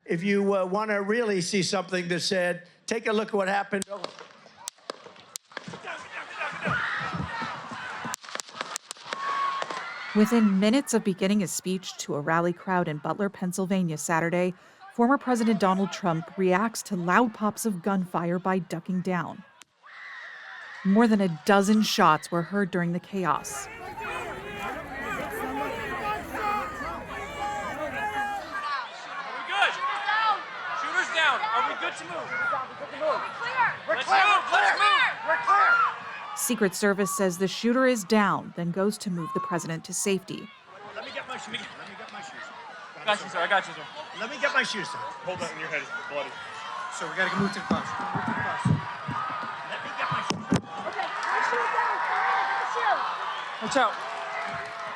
If you want to really see something that said, take a look at what happened. Within minutes of beginning his speech to a rally crowd in Butler, Pennsylvania Saturday, former President Donald Trump reacts to loud pops of gunfire by ducking down. More than a dozen shots were heard during the chaos. Secret Service says the shooter is down, then goes to move the president to safety. Let me get my shoes. Got you, sir. I got you, sir. Let me get my shoes, sir. Hold that in your head. It's bloody. So we got to move to the bus. Let me get my shoes. Okay, my shoes down. My shoes. Watch out.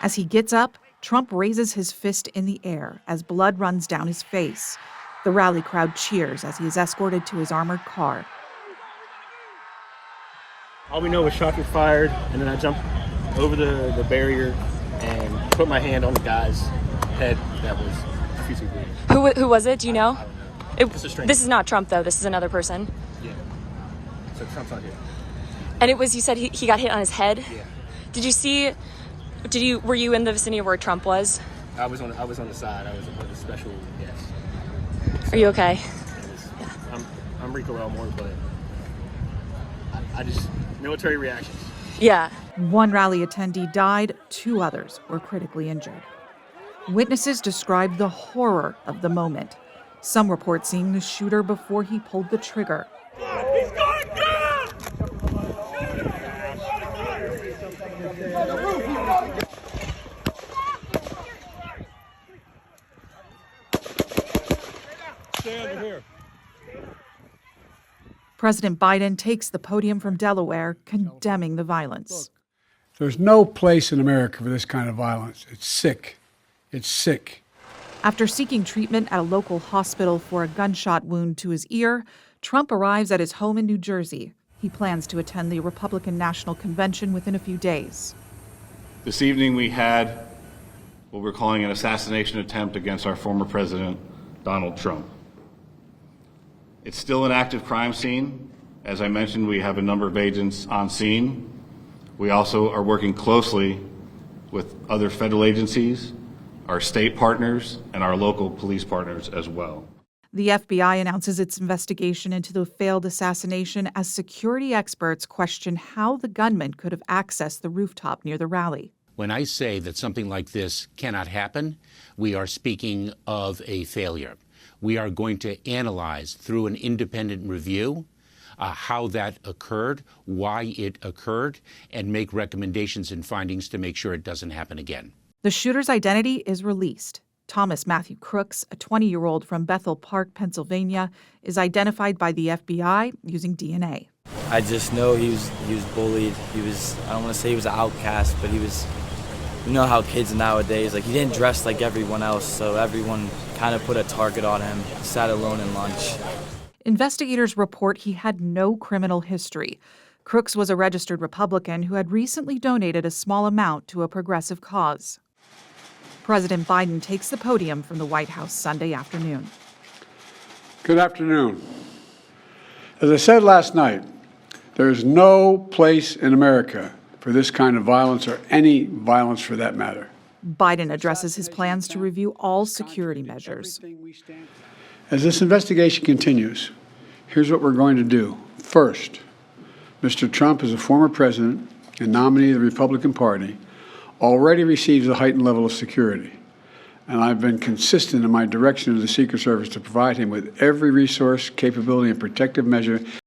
As he gets up, Trump raises his fist in the air as blood runs down his face. The rally crowd cheers as he is escorted to his armored car. All we know was shots were fired, and then I jumped over the barrier and put my hand on the guy's head that was profusely bleeding. Who was it? Do you know? It's a stranger. This is not Trump, though. This is another person. Yeah. So Trump's not here. And it was, you said he got hit on his head? Yeah. Did you see, were you in the vicinity of where Trump was? I was on the side. I was a special guest. Are you okay? I'm Rico Elmore, but I just, military reactions. Yeah. One rally attendee died, 2 others were critically injured. Witnesses described the horror of the moment. Some report seeing the shooter before he pulled the trigger. He's going down! Stay under here. President Biden takes the podium from Delaware, condemning the violence. There's no place in America for this kind of violence. It's sick. It's sick. After seeking treatment at a local hospital for a gunshot wound to his ear, Trump arrives at his home in New Jersey. He plans to attend the Republican National Convention within a few days. This evening we had what we're calling an assassination attempt against our former president, Donald Trump. It's still an active crime scene. As I mentioned, we have a number of agents on scene. We also are working closely with other federal agencies, our state partners, and our local police partners as well. The FBI announces its investigation into the failed assassination as security experts question how the gunman could have accessed the rooftop near the rally. When I say that something like this cannot happen, we are speaking of a failure. We are going to analyze through an independent review how that occurred, why it occurred, and make recommendations and findings to make sure it doesn't happen again. The shooter's identity is released. Thomas Matthew Crooks, a 20-year-old from Bethel Park, Pennsylvania, is identified by the FBI using DNA. I just know he was bullied. I don't want to say he was an outcast, but you know how kids nowadays, he didn't dress like everyone else, so everyone kind of put a target on him. He sat alone in lunch. Investigators report he had no criminal history. Crooks was a registered Republican who had recently donated a small amount to a progressive cause. President Biden takes the podium from the White House Sunday afternoon. Good afternoon. As I said last night, there is no place in America for this kind of violence or any violence for that matter. Biden addresses his plans to review all security measures. As this investigation continues, here's what we're going to do. First, Mr. Trump, as a former president and nominee of the Republican Party, already receives a heightened level of security. And I've been consistent in my direction to the Secret Service to provide him with every resource, capability, and protective measure